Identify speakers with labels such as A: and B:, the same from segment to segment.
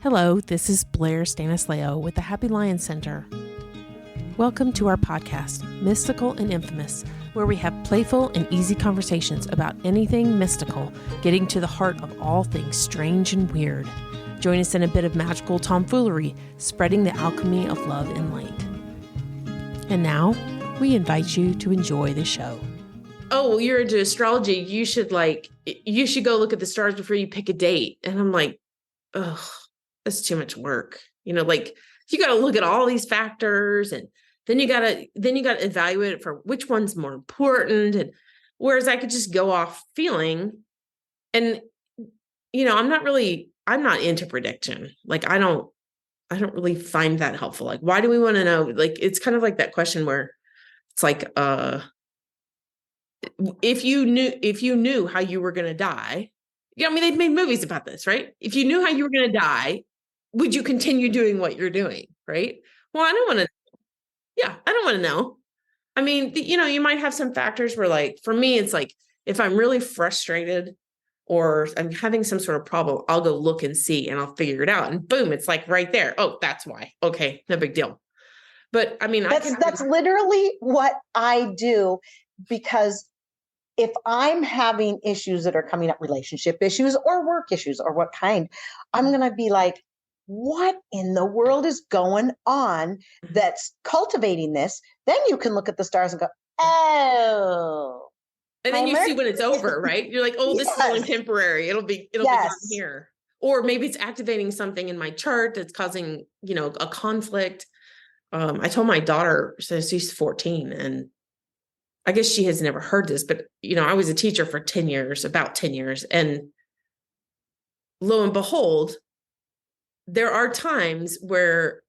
A: Hello, this is Blair Stanislao with the Happy Lion Center. Welcome to our podcast, Mystical and Infamous, where we have playful and easy conversations about anything mystical, getting to the heart of all things strange and weird. Join us in a bit of magical tomfoolery, spreading the alchemy of love and light. And now, we invite you to enjoy the show. Oh, well, you're into astrology. You should go look at the stars before you pick a date. And I'm like, ugh. That's too much work. You got to look at all these factors, and then you got to evaluate it for which one's more important. And whereas I could just go off feeling, and I'm not into prediction. I don't really find that helpful. Like, why do we want to know? It's kind of like that question where it's like, if you knew how you were going to die, they've made movies about this, right? If you knew how you were going to die, would you continue doing what you're doing? Right. Well, I don't want to. Yeah, I don't want to know. I mean, you might have some factors where, for me, it's like, if I'm really frustrated or I'm having some sort of problem, I'll go look and see, and I'll figure it out. And boom, it's like right there. Oh, that's why. Okay. No big deal. But I mean,
B: that's literally what I do, because if I'm having issues that are coming up, relationship issues or work issues or what kind, I'm going to be like, what in the world is going on that's cultivating this? Then you can look at the stars and go, oh.
A: And then you see when it's over, right? You're like, oh, this is only temporary. It'll be gone here. Or maybe it's activating something in my chart that's causing, a conflict. I told my daughter, so she's 14, and I guess she has never heard this, but, I was a teacher for about 10 years. And lo and behold, there are times where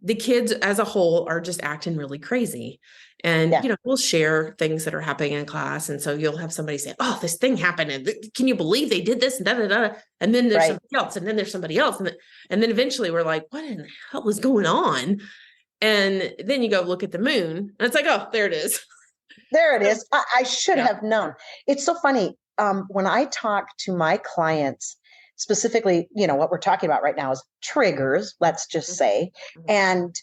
A: the kids as a whole are just acting really crazy. And, we'll share things that are happening in class. And so you'll have somebody say, oh, this thing happened. And can you believe they did this? And da, da, da. And then there's somebody else. And then there's somebody else. And then eventually we're like, what in the hell is going on? And then you go look at the moon, and it's like, oh, there it is.
B: There it is. I should have known. It's so funny. When I talk to my clients, specifically, what we're talking about right now is triggers, let's just say. And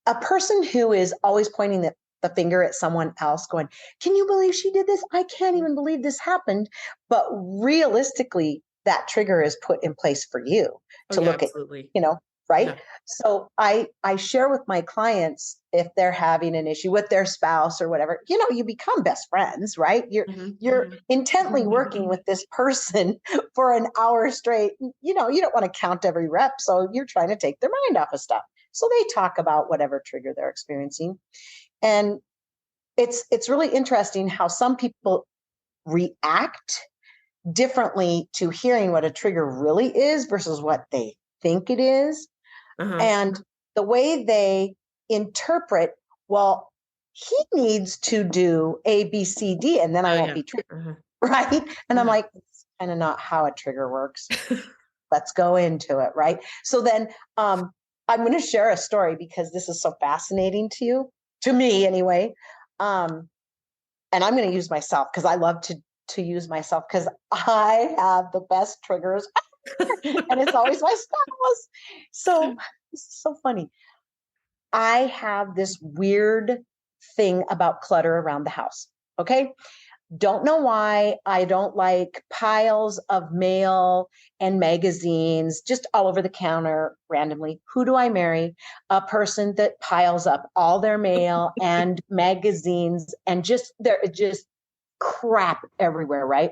B: a person who is always pointing the finger at someone else going, can you believe she did this? I can't even believe this happened. But realistically, that trigger is put in place for you to look absolutely. At, right? Yeah. So I share with my clients, if they're having an issue with their spouse or whatever, you become best friends, right? You're intently working with this person for an hour straight. You don't want to count every rep. So you're trying to take their mind off of stuff. So they talk about whatever trigger they're experiencing. And it's really interesting how some people react differently to hearing what a trigger really is versus what they think it is. And the way they interpret, well, he needs to do A, B, C, D, and then I won't be triggered, right? And I'm like, it's kind of not how a trigger works. Let's go into it, right? So then I'm going to share a story because this is so fascinating to me anyway. And I'm going to use myself because I love to use myself because I have the best triggers. And it's always my spouse. So it's so funny. I have this weird thing about clutter around the house. Okay. Don't know why. I don't like piles of mail and magazines just all over the counter randomly. Who do I marry? A person that piles up all their mail and magazines and just crap everywhere, right?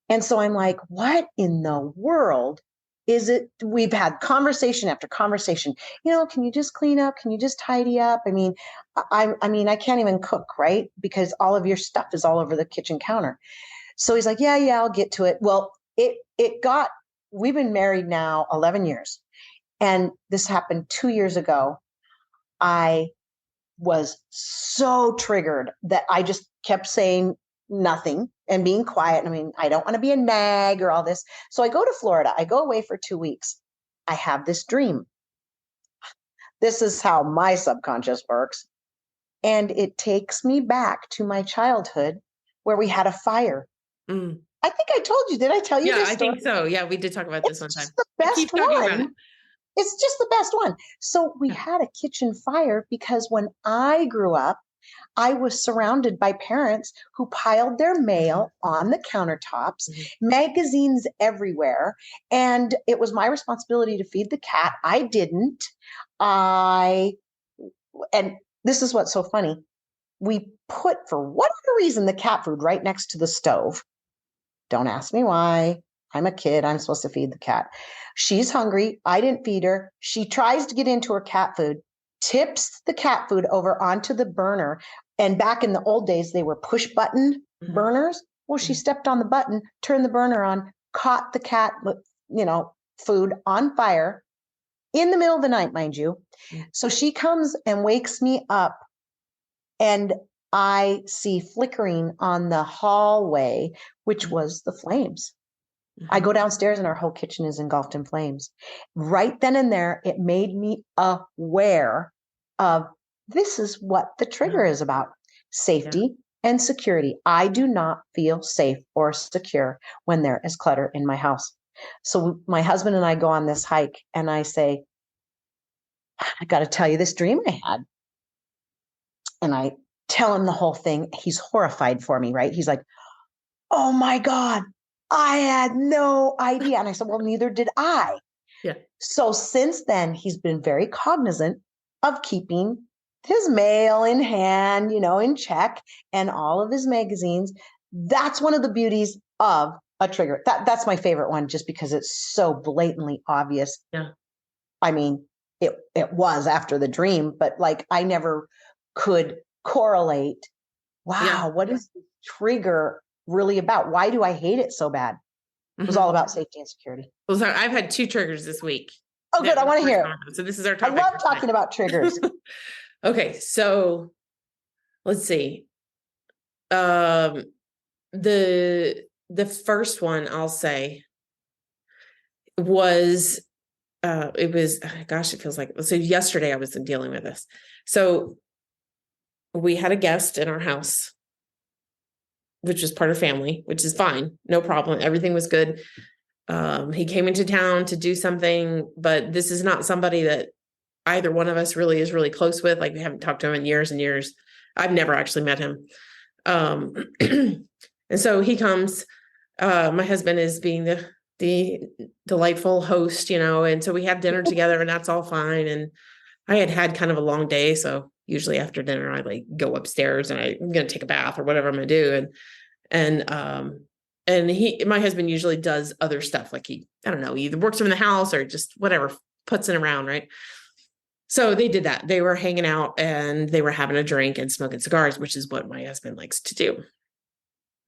B: And so I'm like, what in the world is it? We've had conversation after conversation. Can you just clean up? Can you just tidy up? I mean, I can't even cook, right? Because all of your stuff is all over the kitchen counter. So he's like, yeah, I'll get to it. Well, we've been married now 11 years. And this happened 2 years ago. I was so triggered that I just kept saying nothing and being quiet. I mean, I don't want to be a nag or all this. So I go to Florida. I go away for 2 weeks. I have this dream. This is how my subconscious works. And it takes me back to my childhood where we had a fire. And I think I told you. Did I tell you
A: Yeah,
B: this
A: I
B: story?
A: think so. Yeah, we did talk about this one time.
B: Just the best
A: Keep talking about it.
B: one. It's just the best one. So we had a kitchen fire because when I grew up, I was surrounded by parents who piled their mail on the countertops, magazines everywhere. And it was my responsibility to feed the cat. I didn't. And this is what's so funny. We put, for whatever reason, the cat food right next to the stove. Don't ask me why. I'm a kid. I'm supposed to feed the cat. She's hungry. I didn't feed her. She tries to get into her cat food, tips the cat food over onto the burner. And back in the old days, they were push button burners. Well, she stepped on the button, turned the burner on, caught the cat, food on fire in the middle of the night, mind you. So she comes and wakes me up, and I see flickering on the hallway, which was the flames. I go downstairs and our whole kitchen is engulfed in flames. Right then and there, it made me aware of this is what the trigger is about: safety and security. I do not feel safe or secure when there is clutter in my house. So my husband and I go on this hike, and I say, I got to tell you this dream I had. And I tell him the whole thing. He's horrified for me, right? He's like, oh my God, I had no idea. And I said, well, neither did I.
A: Yeah.
B: So since then, he's been very cognizant of keeping his mail in hand, in check, and all of his magazines. That's one of the beauties of a trigger. That's my favorite one, just because it's so blatantly obvious.
A: Yeah.
B: I mean, it was after the dream, but like I never could correlate. Wow, what is the trigger really about? Why do I hate it so bad? It was all about safety and security.
A: Well, so I've had 2 triggers this week.
B: Oh, good. I want to hear it.
A: So this is our topic.
B: I love talking about triggers.
A: Okay, so let's see. The first one I'll say was it was, gosh, it feels like, so yesterday I was dealing with this. So we had a guest in our house, which was part of family, which is fine. No problem. Everything was good. He came into town to do something, but this is not somebody that either one of us really is really close with. Like, we haven't talked to him in years and years. I've never actually met him. And so he comes, my husband is being the delightful host, and so we have dinner together, and that's all fine. And I had kind of a long day. So usually after dinner, I like go upstairs and I'm going to take a bath or whatever I'm going to do. And my husband usually does other stuff. Like he either works from the house or just whatever, puts it around. Right. So they did that. They were hanging out and they were having a drink and smoking cigars, which is what my husband likes to do.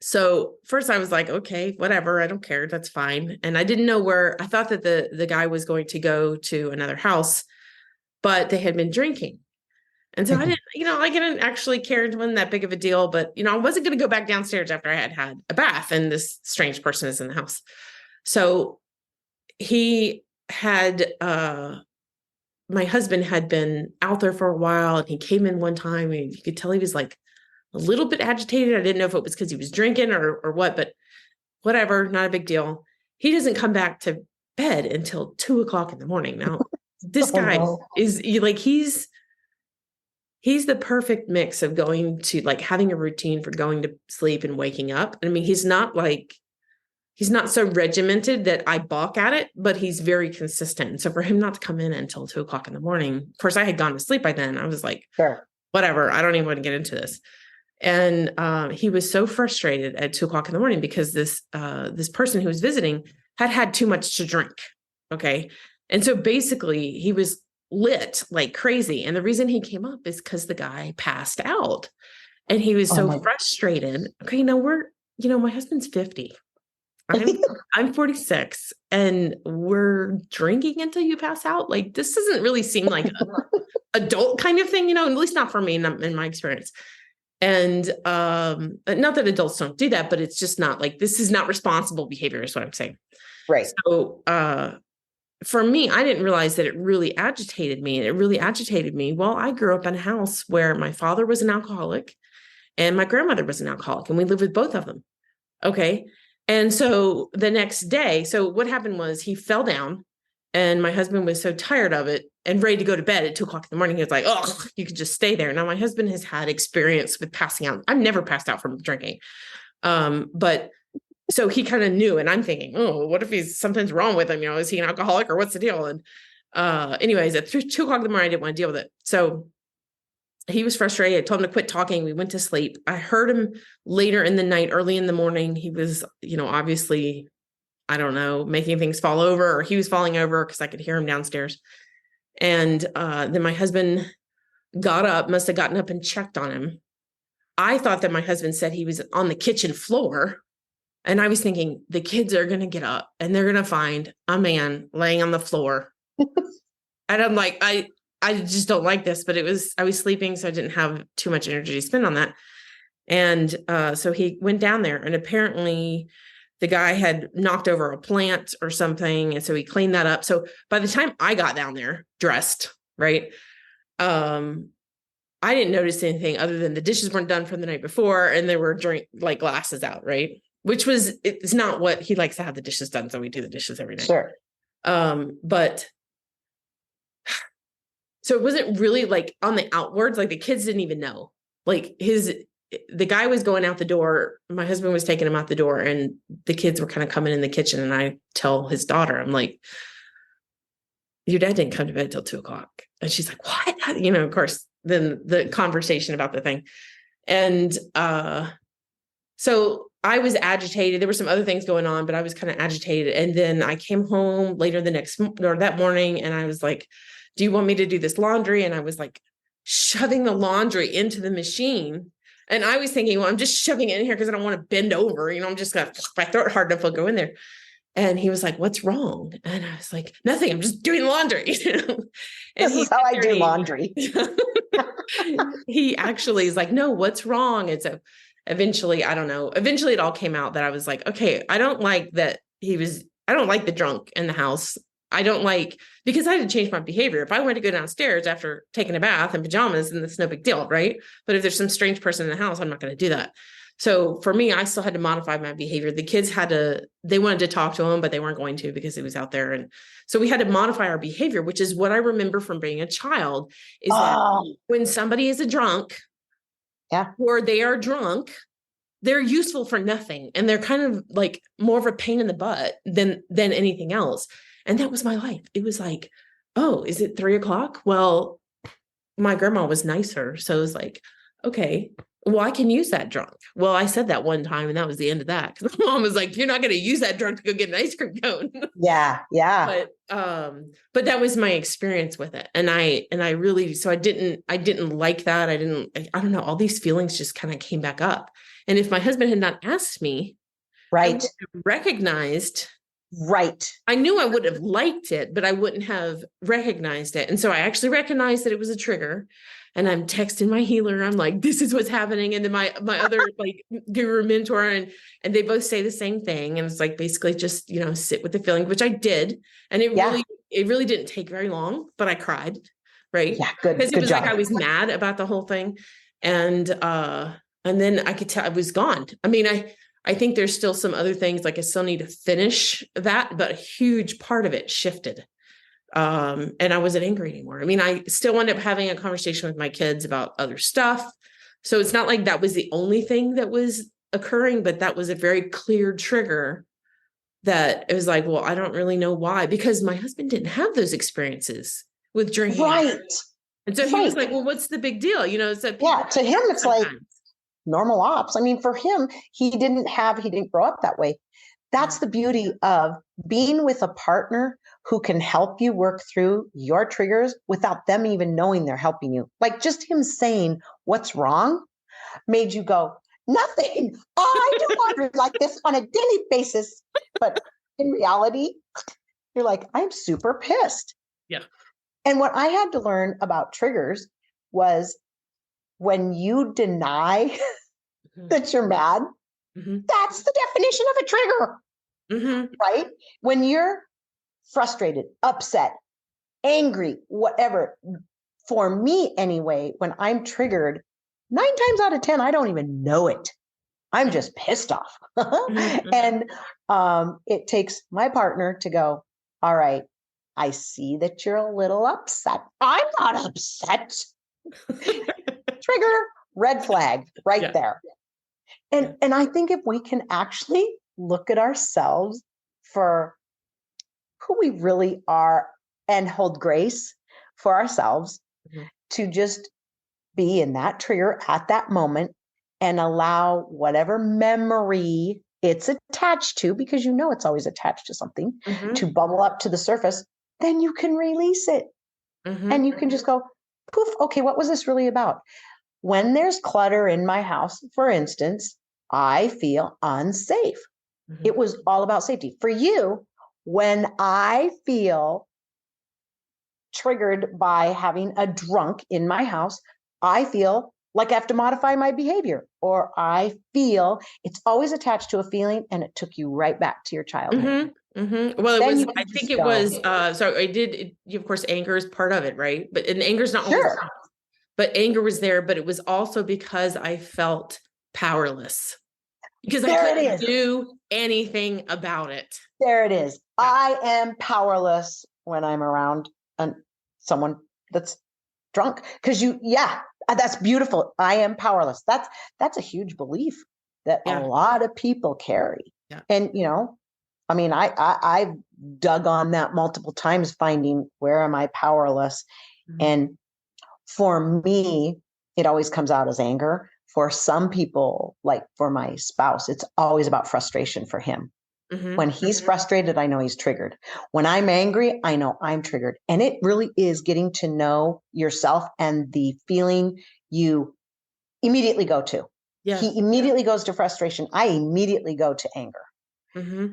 A: So first I was like, okay, whatever. I don't care. That's fine. And I didn't know where. I thought that the guy was going to go to another house, but they had been drinking. And so I didn't actually care. It wasn't that big of a deal, but I wasn't going to go back downstairs after I had a bath and this strange person is in the house. So he had, my husband had been out there for a while, and he came in one time and you could tell he was like a little bit agitated. I didn't know if it was because he was drinking or what, but whatever, not a big deal. He doesn't come back to bed until 2:00 in the morning. Now, this guy is like, he's the perfect mix of going to like having a routine for going to sleep and waking up. I mean, he's not so regimented that I balk at it, but he's very consistent. So for him not to come in until 2:00 in the morning, of course I had gone to sleep by then. I was like, sure, whatever. I don't even want to get into this. And he was so frustrated at 2:00 in the morning because this person who was visiting had too much to drink. Okay. And so basically he was lit like crazy. And the reason he came up is because the guy passed out and he was so frustrated. Okay. Now my husband's 50. I'm 46 and we're drinking until you pass out. Like, this doesn't really seem like an adult kind of thing, at least not for me in my experience. And not that adults don't do that, but it's just not like, this is not responsible behavior is what I'm saying.
B: Right.
A: So for me, I didn't realize that it really agitated me. And it really agitated me. Well, I grew up in a house where my father was an alcoholic and my grandmother was an alcoholic, and we lived with both of them. Okay. And so the next day, so what happened was he fell down and my husband was so tired of it and ready to go to bed at 2:00 in the morning. He was like, oh, you could just stay there. Now my husband has had experience with passing out. I've never passed out from drinking. But so he kind of knew, and I'm thinking, oh, what if something's wrong with him? Is he an alcoholic or what's the deal? And anyways, at 2:00 in the morning, I didn't want to deal with it. So he was frustrated. I told him to quit talking. We went to sleep. I heard him later in the night, early in the morning. He was, obviously, I don't know, making things fall over, or he was falling over because I could hear him downstairs. And then my husband got up, must have gotten up and checked on him. I thought that my husband said he was on the kitchen floor. And I was thinking the kids are going to get up and they're going to find a man laying on the floor. And I'm like, I just don't like this, but I was sleeping, so I didn't have too much energy to spend on that. And so he went down there, and apparently the guy had knocked over a plant or something. And so he cleaned that up. So by the time I got down there dressed, right, I didn't notice anything other than the dishes weren't done from the night before. And there were glasses out, right? It's not what he likes to have the dishes done. So we do the dishes every night.
B: Sure.
A: But so it wasn't really like on the outwards, like the kids didn't even know. Like the guy was going out the door. My husband was taking him out the door, and the kids were kind of coming in the kitchen. And I tell his daughter, I'm like, your dad didn't come to bed till 2:00. And she's like, what? Of course, then the conversation about the thing. And so I was agitated. There were some other things going on, but I was kind of agitated. And then I came home later that morning, and I was like, do you want me to do this laundry? And I was like shoving the laundry into the machine. And I was thinking, well, I'm just shoving it in here because I don't want to bend over. I'm just going to, if I throw it hard enough, I'll go in there. And he was like, what's wrong? And I was like, nothing, I'm just doing laundry. And
B: this is how I do laundry.
A: He actually is like, no, what's wrong? And so eventually, I don't know, it all came out that I was like, okay, I don't like that I don't like the drunk in the house. Because I had to change my behavior. If I wanted to go downstairs after taking a bath in pajamas, then that's no big deal, right? But if there's some strange person in the house, I'm not going to do that. So for me, I still had to modify my behavior. The kids they wanted to talk to him, but they weren't going to because he was out there. And so we had to modify our behavior, which is what I remember from being a child, is that when somebody is a drunk, or they are drunk, they're useful for nothing. And they're kind of like more of a pain in the butt than anything else. And that was my life. It was like, oh, is it 3:00? Well, my grandma was nicer. So it was like, okay, well, I can use that drunk. Well, I said that one time and that was the end of that. Because my mom was like, you're not going to use that drunk to go get an ice cream cone.
B: Yeah. Yeah.
A: But that was my experience with it. And I really, so I didn't like that. I don't know. All these feelings just kind of came back up. And if my husband had not asked me,
B: right,
A: I would have recognized.
B: Right.
A: I knew I would have liked it, but I wouldn't have recognized it. And so I actually recognized that it was a trigger, and I'm texting my healer. I'm like, this is what's happening. And then my other guru mentor, and they both say the same thing. And it's like, basically just, sit with the feeling, which I did. And it really didn't take very long, but I cried. Right. Yeah. Good. Because it was job. Like, I was mad about the whole thing. And then I could tell I was gone. I mean, I think there's still some other things, like I still need to finish that, but a huge part of it shifted. And I wasn't angry anymore. I mean, I still wound up having a conversation with my kids about other stuff. So it's not like that was the only thing that was occurring, but that was a very clear trigger that it was like, well, I don't really know why, because my husband didn't have those experienings with drinking.
B: Right.
A: And so he was like, well, what's the big deal? So
B: to him, it's sometimes. Like normal ops. I mean, for him, he didn't grow up that way. That's the beauty of being with a partner who can help you work through your triggers without them even knowing they're helping you. Like just him saying what's wrong made you go, nothing. Oh, I do laundry like this on a daily basis. But in reality, you're like, I'm super pissed.
A: Yeah. And
B: what I had to learn about triggers was when you deny that you're mad, that's the definition of a trigger, right? When you're frustrated, upset, angry, whatever, for me anyway, when I'm triggered, 9 times out of 10, I don't even know it. I'm just pissed off.
A: Mm-hmm.
B: And it takes my partner to go, all right, I see that you're a little upset. I'm not upset. Trigger, red flag right
A: Yeah.
B: there.
A: Yeah.
B: And I think if we can actually look at ourselves for who we really are and hold grace for ourselves
A: Mm-hmm.
B: to just be in that trigger at that moment and allow whatever memory it's attached to, because you know it's always attached to something,
A: Mm-hmm.
B: to bubble up to the surface, then you can release it.
A: Mm-hmm.
B: And you can just go, poof, okay, what was this really about? When there's clutter in my house, for instance, I feel unsafe.
A: Mm-hmm.
B: It was all about safety. For you, when I feel triggered by having a drunk in my house, I feel like I have to modify my behavior, or I feel it's always attached to a feeling, and it took you right back to your childhood.
A: Mm-hmm. Mm-hmm. Well, it
B: Then
A: was,
B: you
A: I
B: can
A: think
B: just
A: it
B: go,
A: was, so I did, of course, anger is part of it, right? But, and anger is not always,
B: sure,
A: but anger was there, but it was also because I felt powerless because I
B: there it
A: couldn't
B: is.
A: do anything about it.
B: There it is.
A: Yeah.
B: I am powerless when I'm around someone that's drunk. Because that's beautiful. I am powerless. That's a huge belief that a
A: Yeah.
B: lot of people carry.
A: Yeah.
B: And I mean, I've dug on that multiple times, finding where am I powerless.
A: Mm-hmm.
B: And for me, it always comes out as anger. For some people, like for my spouse, it's always about frustration for him.
A: Mm-hmm.
B: When he's frustrated, I know he's triggered. When I'm angry, I know I'm triggered. And it really is getting to know yourself and the feeling you immediately go to.
A: Yeah.
B: He immediately goes to frustration. I immediately go to anger.
A: Mm-hmm.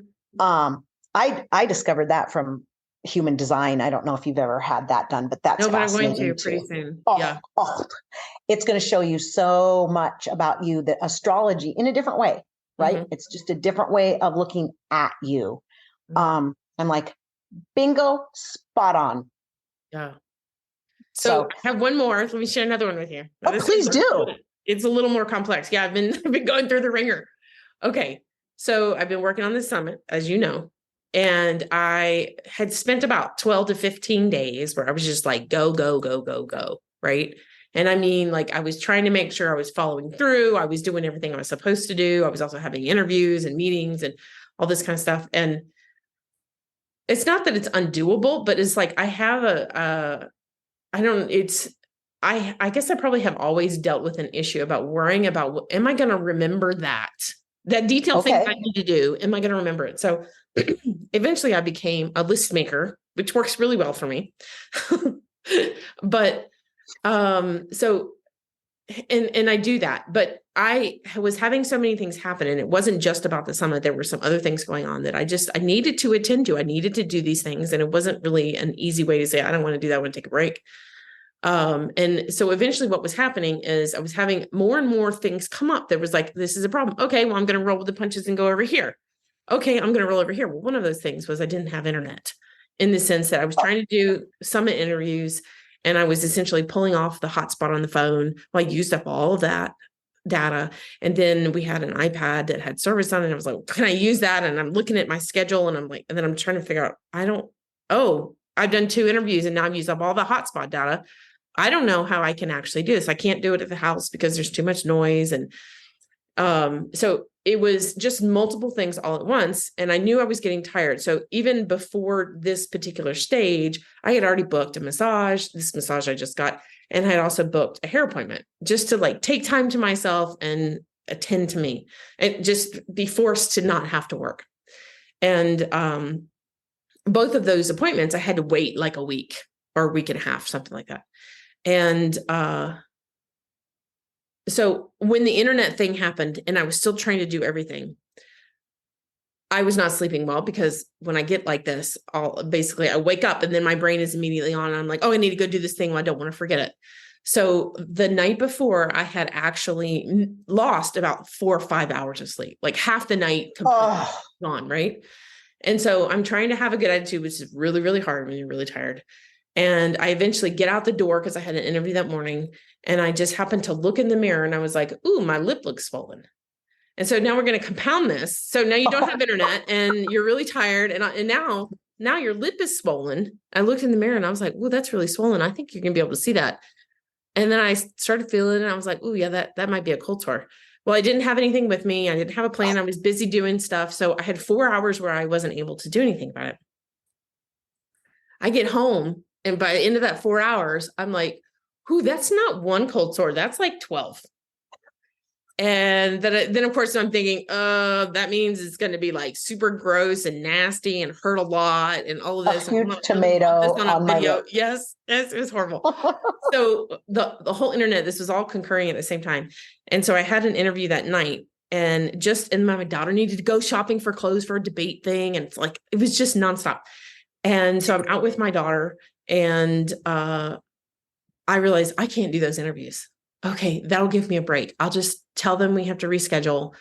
B: I discovered that from human design. I don't know if you've ever had that done, but that's
A: No, but I'm going
B: fascinating
A: to pretty
B: too.
A: soon.
B: Oh,
A: Yeah.
B: It's going to show you so much about you, the astrology in a different way, right?
A: Mm-hmm.
B: It's just a different way of looking at you.
A: Mm-hmm.
B: I'm like, bingo, spot on.
A: Yeah. So
B: So,
A: I have one more. Let me share another one with you. Now, this
B: please do.
A: it's a little more complex. Yeah, I've been going through the ringer. Okay. So I've been working on this summit, as you know, and I had spent about 12 to 15 days where I was just like, go, go, go, go, go. Right. And I mean, like, I was trying to make sure I was following through. I was doing everything I was supposed to do. I was also having interviews and meetings and all this kind of stuff. And it's not that it's undoable, but it's like I have I don't, it's, I guess I probably have always dealt with an issue about worrying about, am I going to remember that detailed thing I need to do? Am I going to remember it? So eventually I became a list maker, which works really well for me. But, so, and I do that, but I was having so many things happen, and it wasn't just about the summit. There were some other things going on that I needed to attend to. I needed to do these things. And it wasn't really an easy way to say, I don't want to do that. I want to take a break. And so eventually what was happening is I was having more and more things come up. There was like, this is a problem. Okay, well, I'm going to roll with the punches and go over here. Okay, I'm going to roll over here. Well, one of those things was I didn't have internet, in the sense that I was trying to do summit interviews, and I was essentially pulling off the hotspot on the phone. Well, I used up all of that data. And then we had an iPad that had service on it. And I was like, can I use that? And I'm looking at my schedule, and I'm like, and then I'm trying to figure out, I've done 2 interviews and now I've used up all the hotspot data. I don't know how I can actually do this. I can't do it at the house because there's too much noise. And so it was just multiple things all at once. And I knew I was getting tired. So even before this particular stage, I had already booked a massage, this massage I just got, and I had also booked a hair appointment just to like take time to myself and attend to me and just be forced to not have to work. And both of those appointments, I had to wait like a week or a week and a half, something like that. And so when the internet thing happened and I was still trying to do everything, I was not sleeping well, because when I get like this, I wake up and then my brain is immediately on. And I'm like, oh, I need to go do this thing. Well, I don't want to forget it. So the night before, I had actually lost about 4 or 5 hours of sleep, like half the night completely gone. Right. And so I'm trying to have a good attitude, which is really, really hard when you're really tired. And I eventually get out the door because I had an interview that morning, and I just happened to look in the mirror and I was like, ooh, my lip looks swollen. And so now we're going to compound this. So now you don't have internet and you're really tired. And now your lip is swollen. I looked in the mirror and I was like, well, that's really swollen. I think you're going to be able to see that. And then I started feeling it and I was like, oh yeah, that might be a cold sore. Well, I didn't have anything with me. I didn't have a plan. I was busy doing stuff. So I had 4 hours where I wasn't able to do anything about it. I get home and by the end of that 4 hours, I'm like, ooh, that's not one cold sore. That's like 12. And then of course I'm thinking, that means it's going to be like super gross and nasty and hurt a lot and all of this.
B: A huge tomato on my lip.
A: Yes, it was horrible. So the whole internet, this was all concurring at the same time. And so I had an interview that night and my daughter needed to go shopping for clothes for a debate thing. And it's like, it was just nonstop. And so I'm out with my daughter and I realized I can't do those interviews. Okay, that'll give me a break. I'll just tell them we have to reschedule.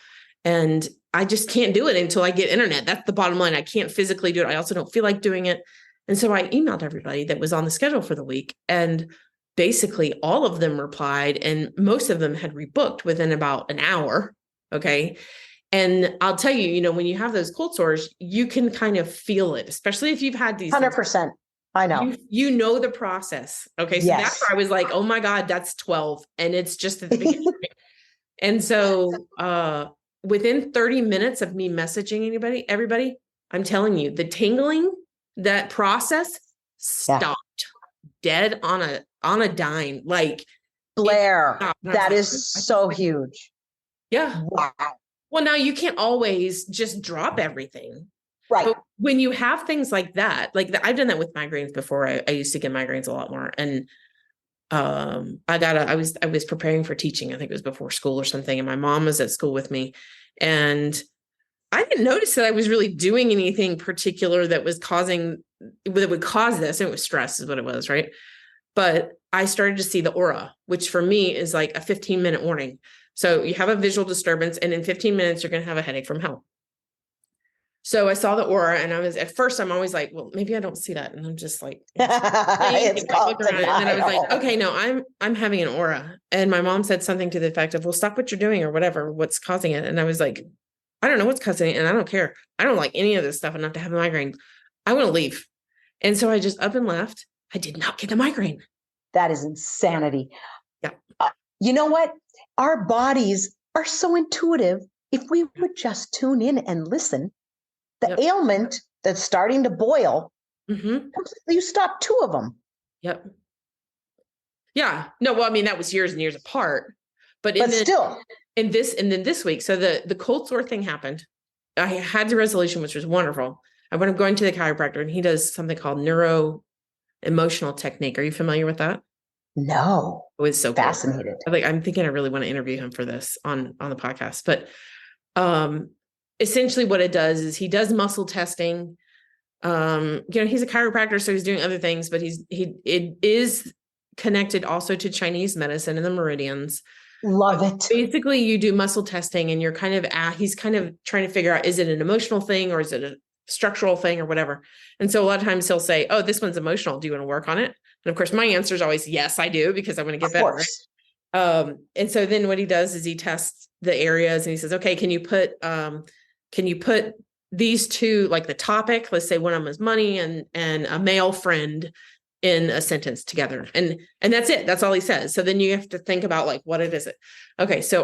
A: And I just can't do it until I get internet. That's the bottom line. I can't physically do it. I also don't feel like doing it. And so I emailed everybody that was on the schedule for the week. And basically all of them replied and most of them had rebooked within about an hour. Okay. And I'll tell you, when you have those cold sores, you can kind of feel it, especially if you've had these
B: 100%. I know.
A: You know the process. Okay. So that's where I was like, oh my God, that's 12. And it's just at the beginning. And so within 30 minutes of me messaging everybody, I'm telling you, the tingling, that process stopped dead on a dime. Like
B: Blair, that is so huge.
A: Yeah.
B: Wow.
A: Well, now you can't always just drop everything.
B: Right.
A: But when you have things like that, I've done that with migraines before. I used to get migraines a lot more. And I was preparing for teaching. I think it was before school or something. And my mom was at school with me. And I didn't notice that I was really doing anything particular that would cause this. It was stress is what it was. Right. But I started to see the aura, which for me is like a 15-minute warning. So you have a visual disturbance and in 15 minutes, you're going to have a headache from hell. So I saw the aura and at first I'm always like, well, maybe I don't see that. And I'm just like, it's called and then I was like, okay, no, I'm having an aura. And my mom said something to the effect of, well, stop what you're doing or whatever, what's causing it. And I was like, I don't know what's causing it. And I don't care. I don't like any of this stuff enough to have a migraine. I want to leave. And so I just up and left. I did not get the migraine.
B: That is insanity.
A: Yeah.
B: You know what? Our bodies are so intuitive. If we would just tune in and listen, the ailment that's starting to boil, you stop 2 of them.
A: Yep. Yeah. No, well, I mean, that was years and years apart, but
B: still
A: in this week. So the cold sore thing happened. I had the resolution, which was wonderful. I wound up going to the chiropractor and he does something called neuro emotional technique. Are you familiar with that?
B: No.
A: It was so
B: fascinated.
A: Cool. I'm thinking I really want to interview him for this on the podcast, but essentially what it does is he does muscle testing. He's a chiropractor, so he's doing other things, but it is connected also to Chinese medicine and the meridians.
B: Love it.
A: Basically, you do muscle testing and he's kind of trying to figure out, is it an emotional thing or is it a structural thing or whatever? And so a lot of times he'll say, oh, this one's emotional. Do you want to work on it? And of course, my answer is always, yes, I do, because I want to get better. Right? And so then what he does is he tests the areas and he says, okay, can you put these two, like the topic, let's say one of them is money and a male friend in a sentence together. And that's it. That's all he says. So then you have to think about like, what it is it? Okay. So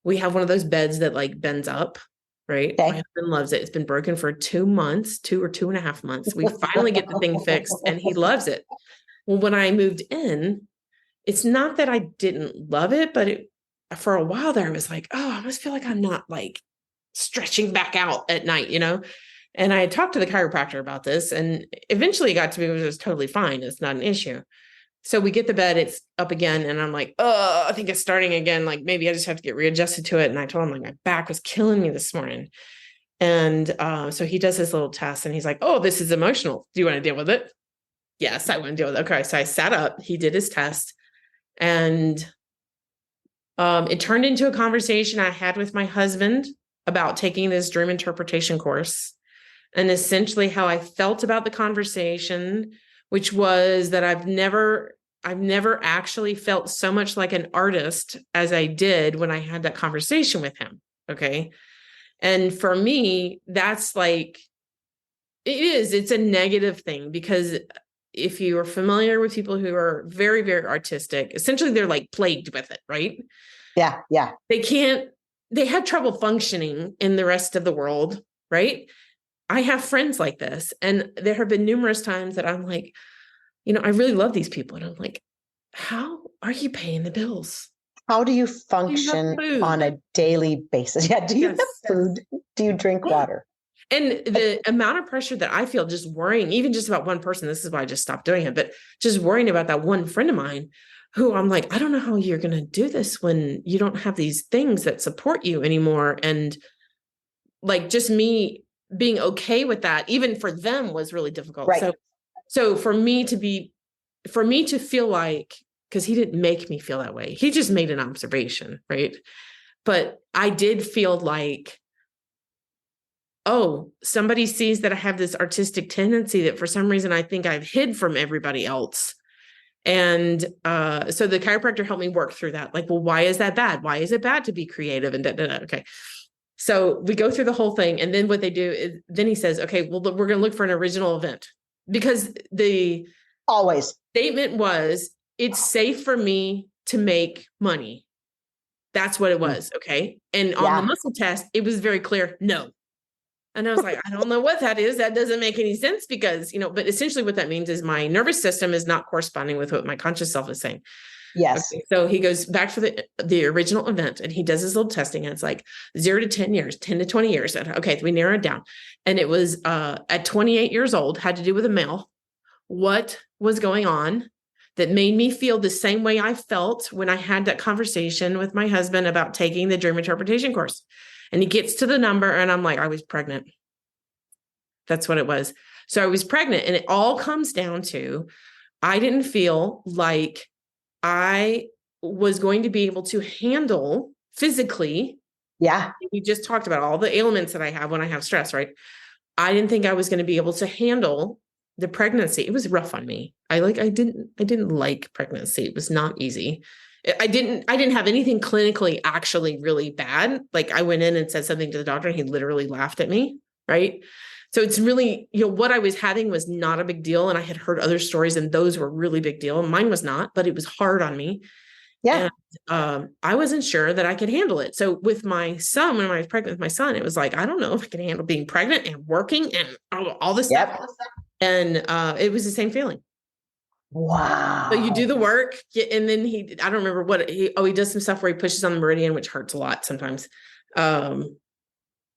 A: we have one of those beds that like bends up, right? Okay. My husband loves it. It's been broken for 2 months, 2 or 2.5 months. We finally get the thing fixed and he loves it. Well, when I moved in, it's not that I didn't love it, but for a while there, I was like, oh, I must feel like I'm not like stretching back out at night, And I had talked to the chiropractor about this and eventually it got to me, it was totally fine. It's not an issue. So we get the bed, it's up again. And I'm like, oh, I think it's starting again. Like maybe I just have to get readjusted to it. And I told him like my back was killing me this morning. And so he does his little test and he's like, oh, this is emotional. Do you want to deal with it? Yes, I want to deal with it. Okay. So I sat up, he did his test and it turned into a conversation I had with my husband about taking this dream interpretation course. And essentially how I felt about the conversation, which was that I've never I've never actually felt so much like an artist as I did when I had that conversation with him. Okay. And for me, that's like, it's a negative thing, because if you are familiar with people who are very, very artistic, essentially they're like plagued with it, right?
B: Yeah. Yeah.
A: They have trouble functioning in the rest of the world, right? I have friends like this, and there have been numerous times that I'm like, I really love these people. And I'm like, how are you paying the bills?
B: How do you
A: Do you have
B: function
A: food?
B: on a daily basis? Yeah. Do you
A: Yes.
B: have food? Do you drink water?
A: And the amount of pressure that I feel just worrying, even just about one person, this is why I just stopped doing it, but just worrying about that one friend of mine who I'm like, I don't know how you're going to do this when you don't have these things that support you anymore. And like, just me being okay with that, even for them, was really difficult.
B: Right.
A: So for me to feel like, because he didn't make me feel that way, he just made an observation, right? But I did feel like, oh, somebody sees that I have this artistic tendency that for some reason I think I've hid from everybody else. And so the chiropractor helped me work through that. Like, well, why is that bad? Why is it bad to be creative? And okay. So we go through the whole thing. And then what they do is, then he says, okay, well, we're going to look for an original event, because the
B: Always
A: statement was, it's safe for me to make money. That's what it was. Okay. And on the muscle test, it was very clear, no. And I was like, I don't know what that is. That doesn't make any sense, because, but essentially what that means is my nervous system is not corresponding with what my conscious self is saying.
B: Yes.
A: Okay, so he goes back for the original event, and he does his little testing, and it's like 0 to 10 years, 10 to 20 years. And okay, we narrow it down. And it was at 28 years old, had to do with a male. What was going on that made me feel the same way I felt when I had that conversation with my husband about taking the dream interpretation course? And he gets to the number, and I'm like, I was pregnant. That's what it was. So I was pregnant, and it all comes down to, I didn't feel like I was going to be able to handle physically.
B: Yeah.
A: We just talked about all the ailments that I have when I have stress, right? I didn't think I was going to be able to handle the pregnancy. It was rough on me. I didn't like pregnancy. It was not easy. I didn't have anything clinically actually really bad. Like, I went in and said something to the doctor, and he literally laughed at me. Right. So it's really, what I was having was not a big deal. And I had heard other stories, and those were really big deal. Mine was not, but it was hard on me.
B: Yeah.
A: And I wasn't sure that I could handle it. So with my son, when I was pregnant with my son, it was like, I don't know if I can handle being pregnant and working and all this stuff. And it was the same feeling.
B: Wow.
A: So you do the work, and then I don't remember he does some stuff where he pushes on the meridian, which hurts a lot sometimes.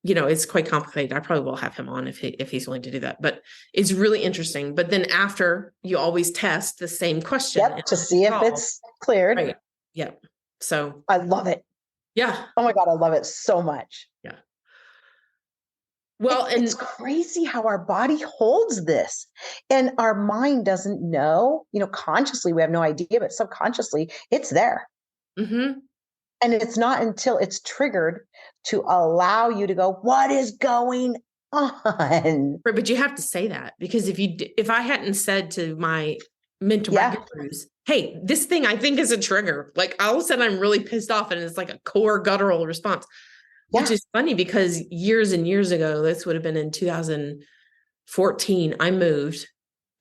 A: It's quite complicated. I probably will have him on if he's willing to do that, but it's really interesting. But then after, you always test the same question
B: to see if it's cleared.
A: Right. Yeah. So
B: I love it.
A: Yeah.
B: Oh my God. I love it so much.
A: Yeah. Well,
B: it's crazy how our body holds this, and our mind doesn't know, consciously we have no idea, but subconsciously it's there.
A: Mm-hmm.
B: And it's not until it's triggered to allow you to go, what is going on?
A: Right, but you have to say that, because if I hadn't said to my mentor gurus, hey, this thing I think is a trigger, like all of a sudden I'm really pissed off, and it's like a core guttural response. Which is funny, because years and years ago, this would have been in 2014, I moved,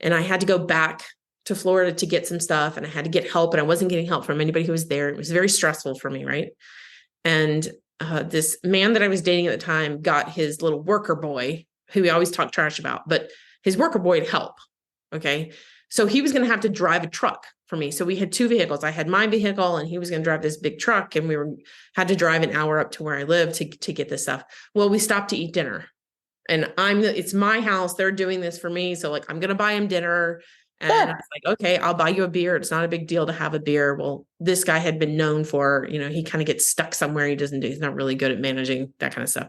A: and I had to go back to Florida to get some stuff, and I had to get help, and I wasn't getting help from anybody who was there. It was very stressful for me, right? And this man that I was dating at the time got his little worker boy, who we always talk trash about, but his worker boy to help. Okay. So he was going to have to drive a truck for me. So we had two vehicles. I had my vehicle, and he was going to drive this big truck, and had to drive an hour up to where I live to get this stuff. Well, we stopped to eat dinner, and it's my house. They're doing this for me. So like, I'm going to buy him dinner. And I was like, okay, I'll buy you a beer. It's not a big deal to have a beer. Well, this guy had been known for, he kind of gets stuck somewhere. He's not really good at managing that kind of stuff.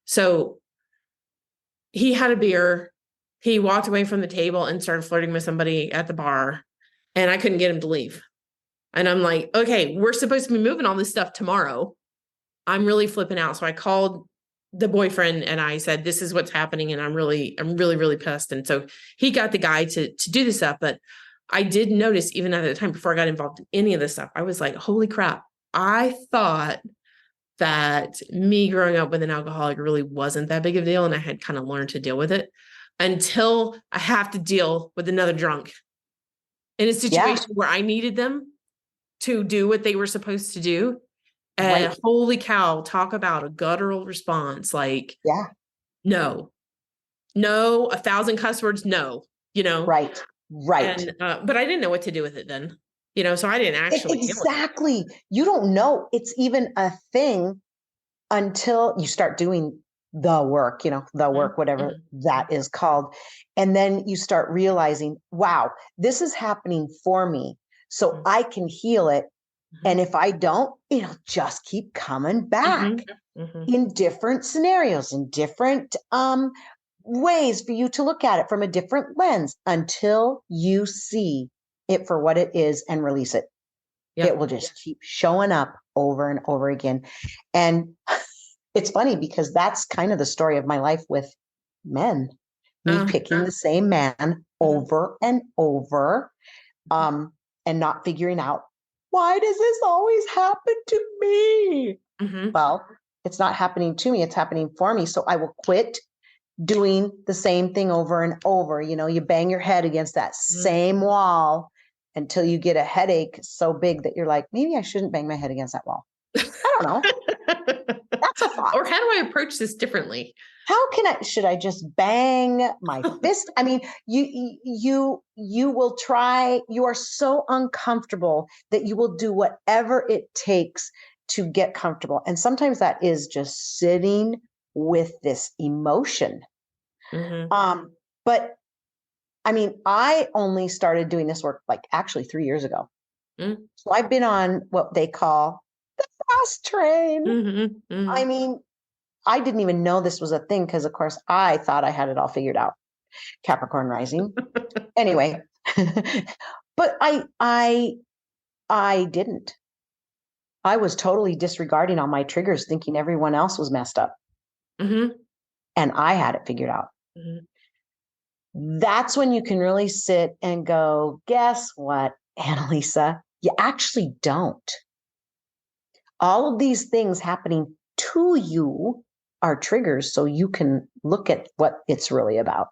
A: So he had a beer. He walked away from the table and started flirting with somebody at the bar, and I couldn't get him to leave. And I'm like, okay, we're supposed to be moving all this stuff tomorrow. I'm really flipping out. So I called the boyfriend, and I said, this is what's happening. And I'm really, really pissed. And so he got the guy to do this stuff, but I did notice even at the time before I got involved in any of this stuff, I was like, holy crap. I thought that me growing up with an alcoholic really wasn't that big of a deal. And I had kind of learned to deal with it until I have to deal with another drunk in a situation where I needed them to do what they were supposed to do. And holy cow, talk about a guttural response. Like, no, 1,000 cuss words. No,
B: Right.
A: And, but I didn't know what to do with it then, so I didn't actually.
B: Exactly. You don't know it's even a thing until you start doing the work, whatever that is called. And then you start realizing, wow, this is happening for me. So I can heal it. And if I don't, it'll just keep coming back in different scenarios, in different ways for you to look at it from a different lens until you see it for what it is and release it. It will just keep showing up over and over again. And it's funny because that's kind of the story of my life with men, me picking the same man over and over, and not figuring out, why does this always happen to me? Well, it's not happening to me. It's happening for me. So I will quit doing the same thing over and over. You bang your head against that same wall until you get a headache so big that you're like, maybe I shouldn't bang my head against that wall. I don't know. That's a thought.
A: Or how do I approach this differently?
B: Should I just bang my fist? I mean, you will try, you are so uncomfortable that you will do whatever it takes to get comfortable. And sometimes that is just sitting with this emotion. But I mean, I only started doing this work like actually 3 years ago. So I've been on what they call the fast train. I mean, I didn't even know this was a thing because, of course, I thought I had it all figured out. Capricorn rising. Anyway, but I didn't. I was totally disregarding all my triggers, thinking everyone else was messed up. And I had it figured out. That's when you can really sit and go, guess what, Anneliese? You actually don't. All of these things happening to you are triggers, so you can look at what it's really about.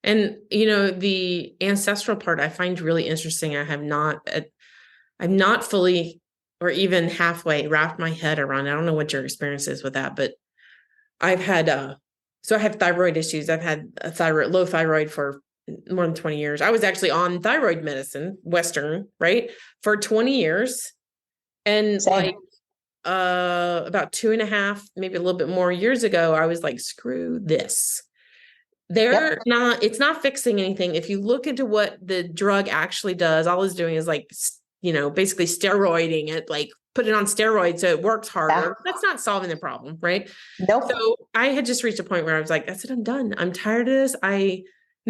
A: And, the ancestral part I find really interesting. I'm not fully or even halfway wrapped my head around. I don't know what your experience is with that, but I've had, so I have thyroid issues. I've had low thyroid for more than 20 years. I was actually on thyroid medicine, Western, right, for 20 years. And
B: Same.
A: About 2.5, maybe a little bit more years ago, I was like, screw this. It's not fixing anything. If you look into what the drug actually does, all it's doing is like, basically steroiding it, like put it on steroids so it works harder. That's not solving the problem, right?
B: Nope.
A: So I had just reached a point where I was like, that's it, I'm done. I'm tired of this.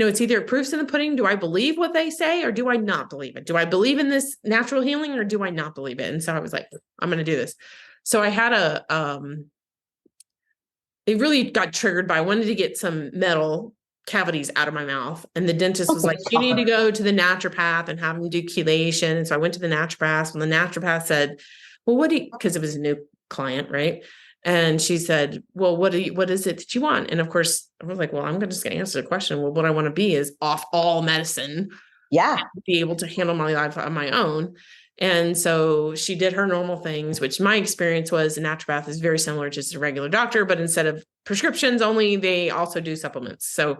A: It's either proofs in the pudding. Do I believe what they say or do I not believe it? Do I believe in this natural healing or do I not believe it? And so I was like, I'm going to do this. So I had it really got triggered by, I wanted to get some metal cavities out of my mouth. And the dentist was like, you need to go to the naturopath and have them do chelation. And so I went to the naturopath, and the naturopath said, well, because it was a new client, right? And she said, well, what is it that you want? And of course I was like, well, I'm just going to answer the question. Well, what I want to be is off all medicine. Be able to handle my life on my own. And so she did her normal things, which my experience was a naturopath is very similar to just a regular doctor, but instead of prescriptions only, they also do supplements. So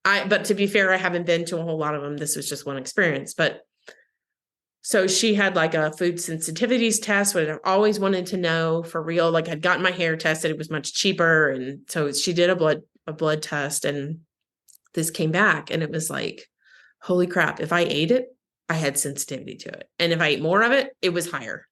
A: but to be fair, I haven't been to a whole lot of them. This was just one experience, but so she had like a food sensitivities test, what I've always wanted to know for real. Like I'd gotten my hair tested. It was much cheaper. And so she did a blood test, and this came back, and it was like, holy crap. If I ate it, I had sensitivity to it. And if I ate more of it, it was higher.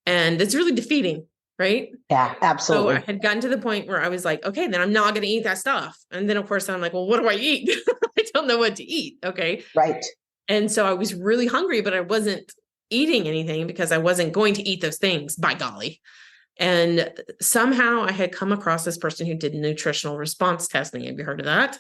A: And it's really defeating, right?
B: Yeah, absolutely.
A: So I had gotten to the point where I was like, okay, then I'm not going to eat that stuff. And then of course I'm like, well, what do I eat? I don't know what to eat. Okay.
B: Right.
A: And so I was really hungry, but I wasn't eating anything because I wasn't going to eat those things, by golly. And somehow I had come across this person who did nutritional response testing. Have you heard of that?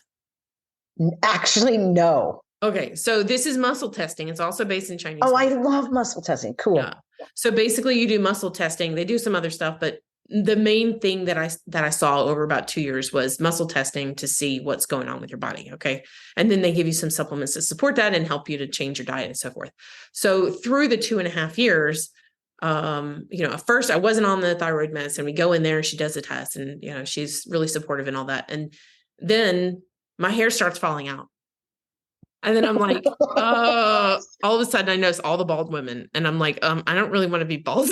B: Actually, no.
A: Okay. So this is muscle testing. It's also based in Chinese.
B: Oh, I love muscle testing. Cool.
A: Yeah. So basically you do muscle testing. They do some other stuff, but the main thing that I saw over about 2 years was muscle testing to see what's going on with your body. Okay. And then they give you some supplements to support that and help you to change your diet and so forth. So through the 2.5 years, at first I wasn't on the thyroid medicine. We go in there and she does the test and, she's really supportive and all that. And then my hair starts falling out. And then I'm like, all of a sudden I notice all the bald women and I'm like, I don't really want to be bald.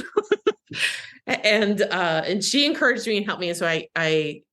A: And she encouraged me and helped me. And so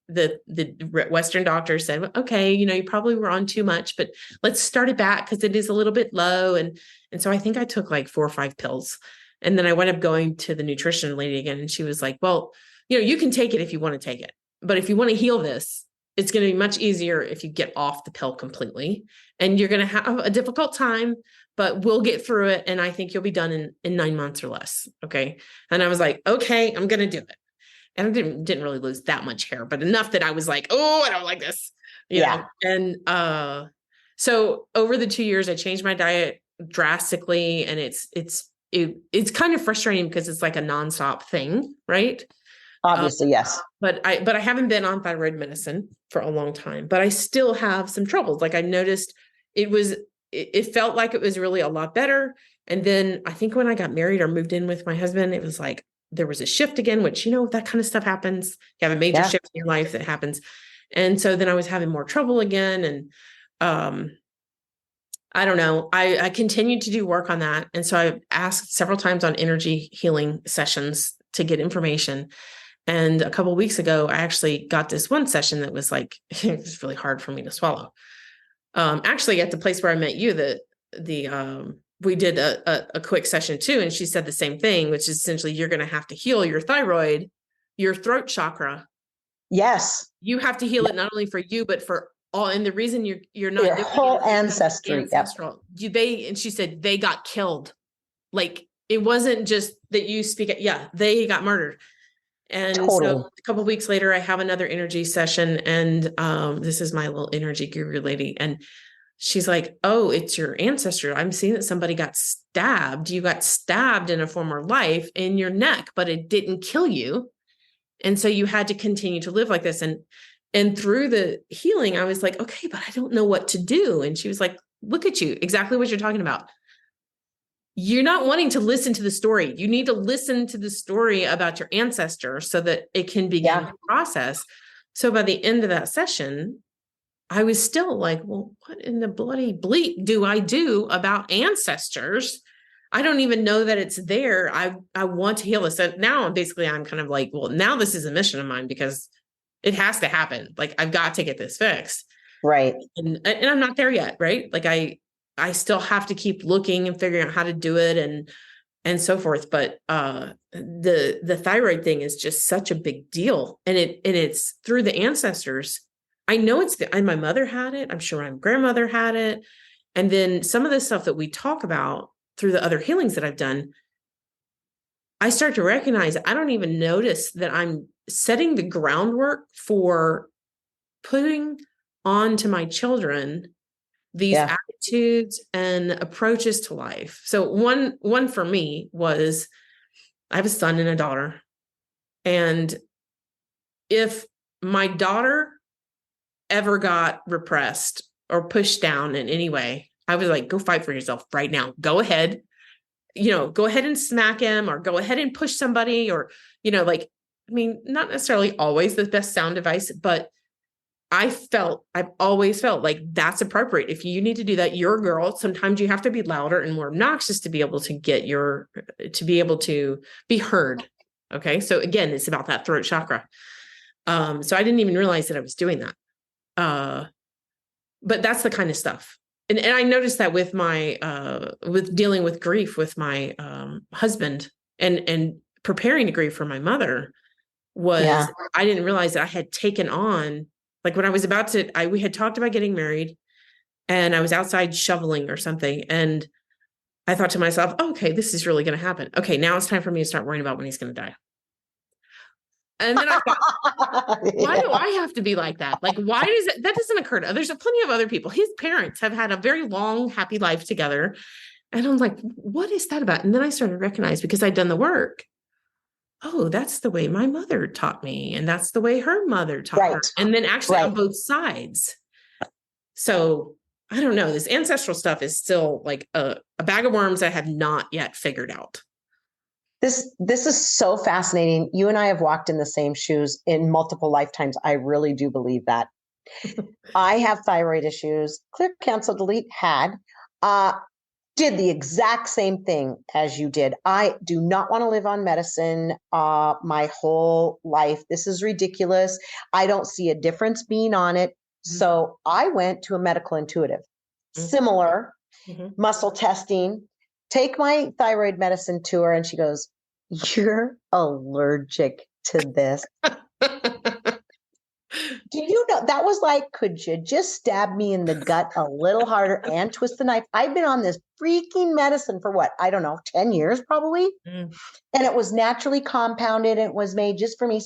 A: the Western doctor said, okay, you probably were on too much, but let's start it back because it is a little bit low. And so I think I took like 4 or 5 pills. And then I wound up going to the nutrition lady again. And she was like, well, you can take it if you want to take it. But if you want to heal this, it's going to be much easier if you get off the pill completely. And you're going to have a difficult time, but we'll get through it. And I think you'll be done in 9 months or less. Okay. And I was like, okay, I'm going to do it. And I didn't really lose that much hair, but enough that I was like, oh, I don't like this. You know? And so over the 2 years, I changed my diet drastically. And it's kind of frustrating because it's like a nonstop thing, right?
B: Obviously, yes.
A: But I haven't been on thyroid medicine for a long time, but I still have some troubles. Like I noticed it felt like it was really a lot better. And then I think when I got married or moved in with my husband, it was like, there was a shift again, which, that kind of stuff happens. You have a major shift in your life that happens. And so then I was having more trouble again. And, I don't know. I continued to do work on that. And so I asked several times on energy healing sessions to get information. And a couple of weeks ago, I actually got this one session that was like, it was really hard for me to swallow. Actually at the place where I met you, we did a quick session too. And she said the same thing, which is essentially you're going to have to heal your thyroid, your throat chakra.
B: Yes.
A: You have to heal it not only for you, but for all. And the reason you're not
B: your
A: doing
B: whole
A: it
B: ancestry.
A: Ancestral. Yep. And she said they got killed. Like it wasn't just that you speak it. Yeah, they got murdered. And so a couple of weeks later, I have another energy session, and this is my little energy guru lady, and she's like, "Oh, it's your ancestor. I'm seeing that somebody got stabbed. You got stabbed in a former life in your neck, but it didn't kill you, and so you had to continue to live like this." And through the healing, I was like, "Okay, but I don't know what to do." And she was like, "Look at you, exactly what you're talking about. You're not wanting to listen to the story. You need to listen to the story about your ancestor so that it can begin the process." So by the end of that session, I was still like, well, what in the bloody bleep do I do about ancestors? I don't even know that it's there. I want to heal this. So now I'm kind of like, well, now this is a mission of mine because it has to happen. Like I've got to get this fixed.
B: Right.
A: And I'm not there yet. Right. Like I still have to keep looking and figuring out how to do it and so forth. But the thyroid thing is just such a big deal. And it's through the ancestors. I know and my mother had it. I'm sure my grandmother had it. And then some of the stuff that we talk about through the other healings that I've done, I start to recognize I don't even notice that I'm setting the groundwork for putting on to my children these attitudes and approaches to life. So one for me was I have a son and a daughter. And if my daughter ever got repressed or pushed down in any way, I was like, go fight for yourself right now. Go ahead. Go ahead and smack him or go ahead and push somebody or, not necessarily always the best sound advice, but I've always felt like that's appropriate. If you need to do that, you're a girl. Sometimes you have to be louder and more obnoxious to be able to be heard. Okay. So again, it's about that throat chakra. So I didn't even realize that I was doing that. But that's the kind of stuff. And I noticed that with with dealing with grief with my husband and preparing to grieve for my mother was I didn't realize that I had taken on. Like when I was we had talked about getting married and I was outside shoveling or something. And I thought to myself, okay, this is really going to happen. Okay. Now it's time for me to start worrying about when he's going to die. And then I thought, why do I have to be like that? Like, why does it, that doesn't occur to others? There's plenty of other people. His parents have had a very long, happy life together. And I'm like, what is that about? And then I started to recognize, because I'd done the work. Oh, that's the way my mother taught me. And that's the way her mother taught her. And then actually on both sides. So I don't know. This ancestral stuff is still like a bag of worms I have not yet figured out.
B: This is so fascinating. You and I have walked in the same shoes in multiple lifetimes. I really do believe that. I have thyroid issues. Clear, cancel, delete, had. Did the exact same thing as you did. I do not want to live on medicine my whole life. This is ridiculous. I don't see a difference being on it. So I went to a medical intuitive, similar muscle testing, take my thyroid medicine to her, and she goes, "You're allergic to this." Do you know, that was like, could you just stab me in the gut a little harder and twist the knife? I've been on this freaking medicine for what? I don't know, 10 years probably. And it was naturally compounded. And it was made just for me.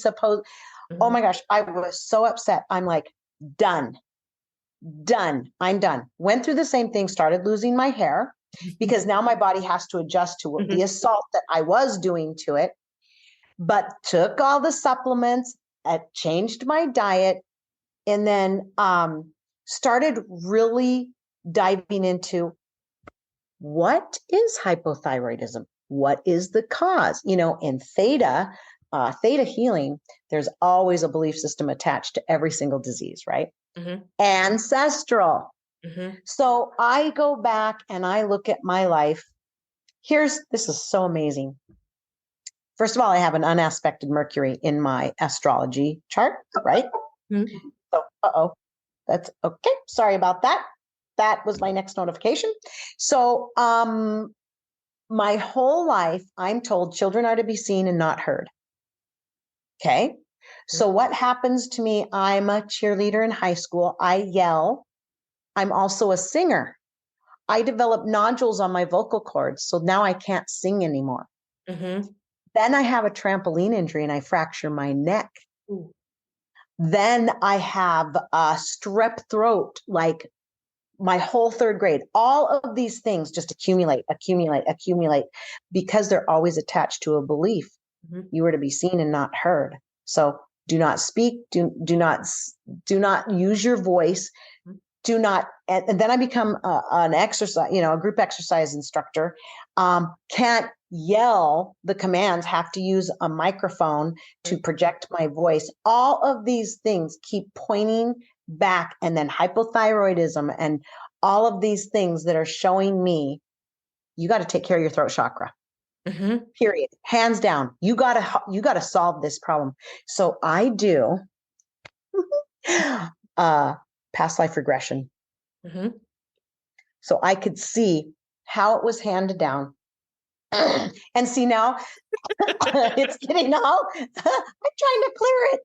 B: Oh my gosh, I was so upset. I'm like, done. I'm done. Went through the same thing, started losing my hair because now my body has to adjust to the assault that I was doing to it, but took all the supplements, changed my diet, and then started really diving into what is hypothyroidism? What is the cause? You know, in theta healing, there's always a belief system attached to every single disease, right? Ancestral. So I go back and I look at my life. This is so amazing. First of all, I have an unaspected Mercury in my astrology chart, right? So, that's okay. Sorry about that. That was my next notification. So, my whole life, I'm told children are to be seen and not heard. Okay. So what happens to me? I'm a cheerleader in high school. I yell. I'm also a singer. I develop nodules on my vocal cords. So now I can't sing anymore. Then I have a trampoline injury and I fracture my neck. Then I have a strep throat, like my whole third grade. All of these things just accumulate because they're always attached to a belief. You were to be seen and not heard. So do not speak. Do not use your voice. Do not. And then I become an exercise, a group exercise instructor. Can't yell the commands, have to use a microphone to project my voice. All of these things keep pointing back, and then hypothyroidism and all of these things that are showing me you got to take care of your throat chakra. Period. Hands down. You got to solve this problem. So I do past life regression. So I could see how it was handed down. And see now, it's getting all, I'm trying to clear it.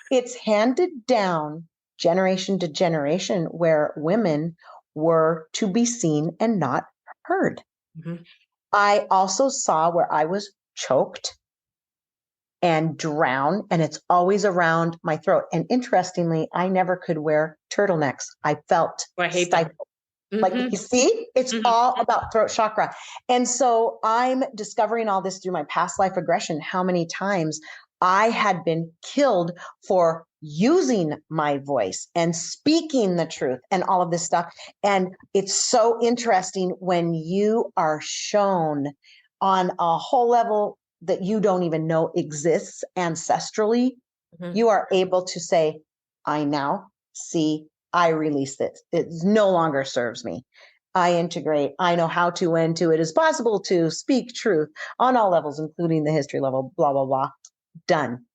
B: It's handed down generation to generation where women were to be seen and not heard. I also saw where I was choked and drowned, and it's always around my throat. And interestingly, I never could wear turtlenecks. I felt stifled. Like, you see, it's all about throat chakra. And so I'm discovering all this through my past life regression, how many times I had been killed for using my voice and speaking the truth and all of this stuff. And it's so interesting when you are shown on a whole level that you don't even know exists ancestrally, you are able to say, I now see, I release it. It no longer serves me. I integrate. I know how to, when to. It is possible to speak truth on all levels, including the history level, blah, blah, blah. Done.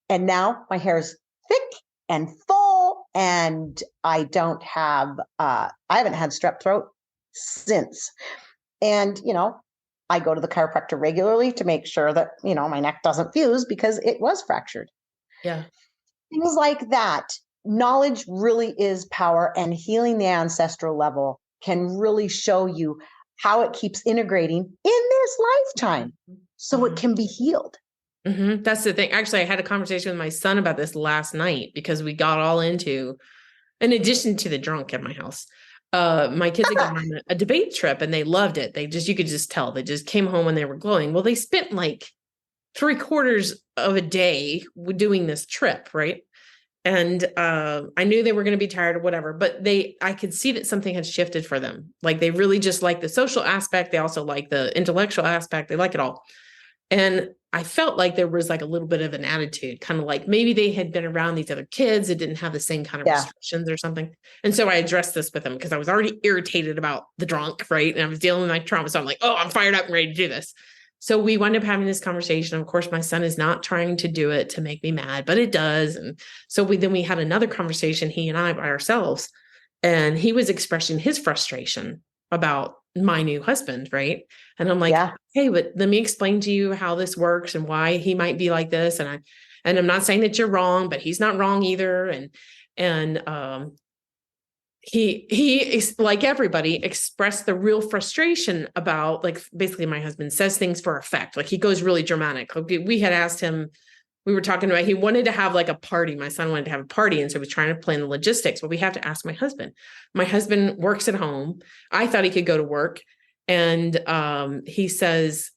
B: And now my hair is thick and full, and I don't have, I haven't had strep throat since. And, I go to the chiropractor regularly to make sure that, my neck doesn't fuse because it was fractured.
A: Yeah. Things
B: like that. Knowledge really is power, and healing the ancestral level can really show you how it keeps integrating in this lifetime so it can be healed.
A: That's the thing. Actually, I had a conversation with my son about this last night because we got all into, in addition to the drunk at my house, my kids had gone on a debate trip and they loved it. You could just tell, they just came home and they were glowing. Well, they spent like 3/4 of a day doing this trip, right? And I knew they were going to be tired or whatever, but I could see that something had shifted for them. Like they really just like the social aspect. They also like the intellectual aspect. They like it all. And I felt like there was like a little bit of an attitude, kind of like maybe they had been around these other kids that didn't have the same kind of restrictions or something. And so I addressed this with them because I was already irritated about the drunk, right? And I was dealing with my trauma. So I'm like, oh, I'm fired up and ready to do this. So we wound up having this conversation. Of course, my son is not trying to do it to make me mad, but it does. And so we had another conversation, he and I by ourselves, and he was expressing his frustration about my new husband, right? And I'm like, hey, but let me explain to you how this works and why he might be like this. And I'm not saying that you're wrong, but he's not wrong either. And he is, like everybody, expressed the real frustration about, like, basically my husband says things for effect. Like he goes really dramatic. We had asked him, we were talking about, he wanted to have like a party. My son wanted to have a party. And so he was trying to plan the logistics, but we have to ask my husband. My husband works at home. I thought he could go to work. And he says,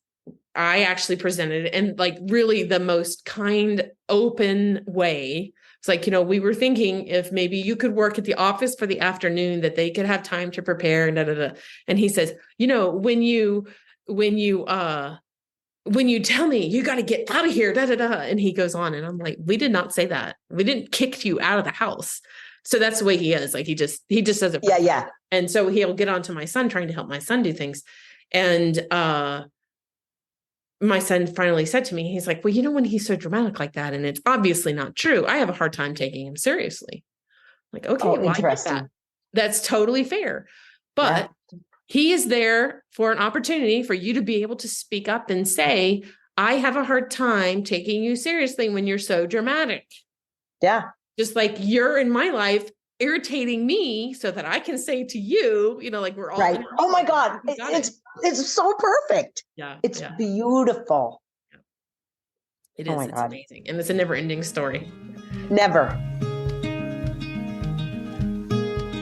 A: I actually presented it in like really the most kind, open way. It's like, we were thinking if maybe you could work at the office for the afternoon, that they could have time to prepare. And he says, when you tell me you got to get out of here, and he goes on, and I'm like, we did not say that. We didn't kick you out of the house. So that's the way he is. Like he just does it.
B: Yeah.
A: And so he'll get on to my son, trying to help my son do things. And my son finally said to me, he's like, well, when he's so dramatic like that, and it's obviously not true, I have a hard time taking him seriously. I'm like, okay, well, I get that. That's totally fair. But he is there for an opportunity for you to be able to speak up and say, I have a hard time taking you seriously when you're so dramatic.
B: Yeah.
A: Just like you're in my life irritating me so that I can say to you, like we're all
B: right. Oh my God. It's so perfect.
A: Yeah.
B: It's beautiful.
A: Yeah. It is. Oh my God. Amazing. And it's a never ending story.
B: Never.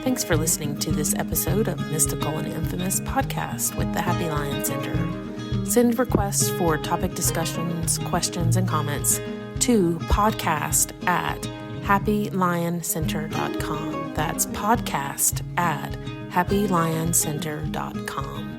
A: Thanks for listening to this episode of Mystical and Infamous podcast with the Happy Lion Center. Send requests for topic discussions, questions, and comments to podcast@happylioncenter.com. That's podcast@happylioncenter.com.